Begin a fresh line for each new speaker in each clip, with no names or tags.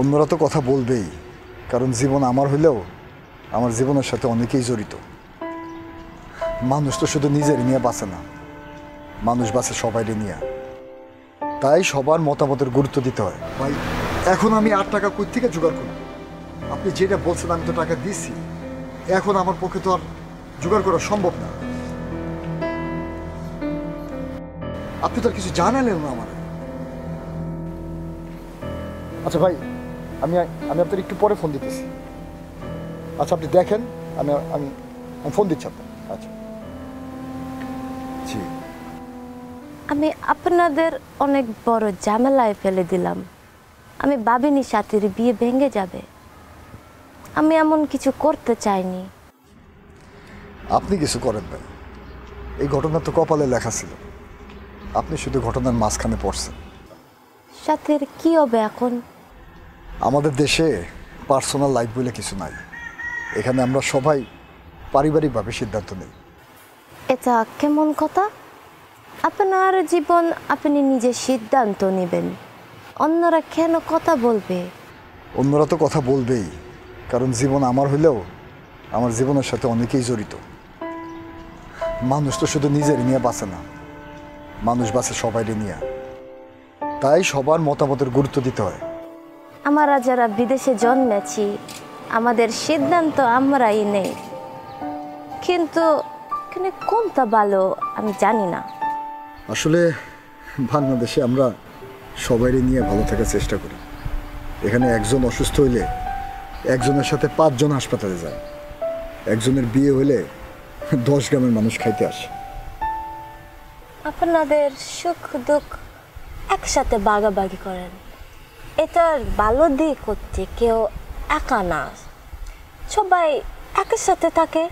অন্যরা তো কথা বলবেই, কারণ জীবন আমার হইলেও আমার জীবনের সাথে অনেকেই জড়িত। মানুষ তো শুধু নিজের নিয়ে বাঁচে না, মানুষ বাঁচে সবাইকে নিয়ে। তাই সবার মতামতের গুরুত্ব দিতে হয়। ভাই, এখন আমি 8 টাকা কই থেকে জোগাড় করব? আপনি যেটা বলছেন আমি তো টাকা দিছি, এখন আমার পক্ষে তো আর জোগাড় করা সম্ভব না। আপনি তো আর কিছু জানালেন না আমার। আচ্ছা ভাই, আমি আমি আপনার একটু পরে ফোন দিতেছি। আচ্ছা আপনি দেখেন, আমি আমি আমি ফোন দিচ্ছি আপনার। আচ্ছা জি।
আমি আপনাদের অনেক বড় ঝামেলায় ফেলে দিলাম। আমি ভাবিনি সাথীর বিয়ে ভেঙে যাবে। আমি এমন কিছু করতে চাইনি।
আপনি কিছু করেন না, এই ঘটনা তো কপালে লেখা ছিল। আপনি শুধু ঘটনার মাঝখানে পড়ছেন।
সাথীর কি হবে এখন?
আমাদের দেশে পার্সোনাল লাইফ বলে কিছু নাই। এখানে আমরা সবাই পারিবারিকভাবে সিদ্ধান্ত নেই।
এটা কেমন কথা? আপনার জীবন আপনি নিজে সিদ্ধান্ত নেবেন, অন্যরা কেন কথা বলবে?
অন্যরা তো কথা বলবেই, কারণ জীবন আমার হইলেও আমার জীবনের সাথে অনেকেই জড়িত। মানুষ তো শুধু নিজের নিয়ে বাঁচে না, মানুষ বাঁচে সবাইকে নিয়ে। তাই সবার মতামতের গুরুত্ব দিতে হয়।
আমরা যারা বিদেশে জন্মেছি, আমাদের সিদ্ধান্ত আমরাই নেই, কিন্তু এখানে কোনটা ভালো আমি জানি না।
আসলে বাংলাদেশে আমরা সবাইকে নিয়ে ভালো থাকার চেষ্টা করি। এখানে একজন অসুস্থ হইলে একজনের সাথে 5 জন হাসপাতালে যায়। একজনের বিয়ে হইলে 10 গ্রামের মানুষ খাইতে আসে।
আপনাদের সুখ দুঃখ একসাথে ভাগাভাগি করেন, এটার ভালো দিক হচ্ছে কেউ একা না, সবাই একই সাথে থাকে।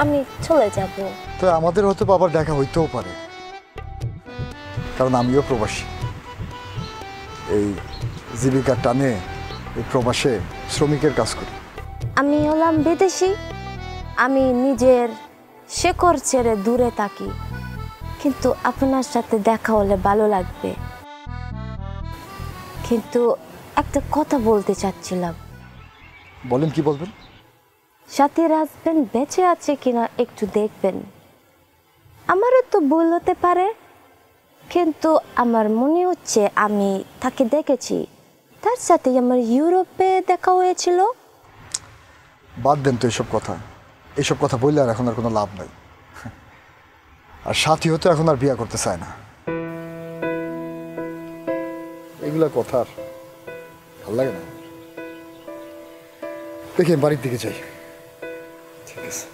আমি চলে যাব।
তো আমাদের হয়তো বাবার দেখা হইতেও পারে, কারণ আমিও প্রবাসী। এই জীবিকার টানে এই প্রবাসে শ্রমিকের কাজ করি।
আমি হলাম বিদেশি, আমি নিজের শেকড় ছেড়ে দূরে থাকি, কিন্তু আপনার সাথে দেখা হলে ভালো লাগবে। কিন্তু একটা কথা বলতে চাচ্ছিলাম।
বলেন, কি বলবেন?
সাথীর হাজবেন্ড বেঁচে আছে কিনা একটু দেখবেন। আমারও তো ভুল হতে পারে, কিন্তু আমার মনে হচ্ছে আমি তাকে দেখেছি। তার সাথে আমার ইউরোপে দেখা হয়েছিল।
বাদ দেন তো এইসব কথা বললে আর এখন আর কোনো লাভ নাই। আর সাথীও তো এখন আর বিয়ে করতে চায় না। এগুলা কথা আর ভাল লাগে না। দেখি বাড়ির দিকে যাই। ঠিক আছে।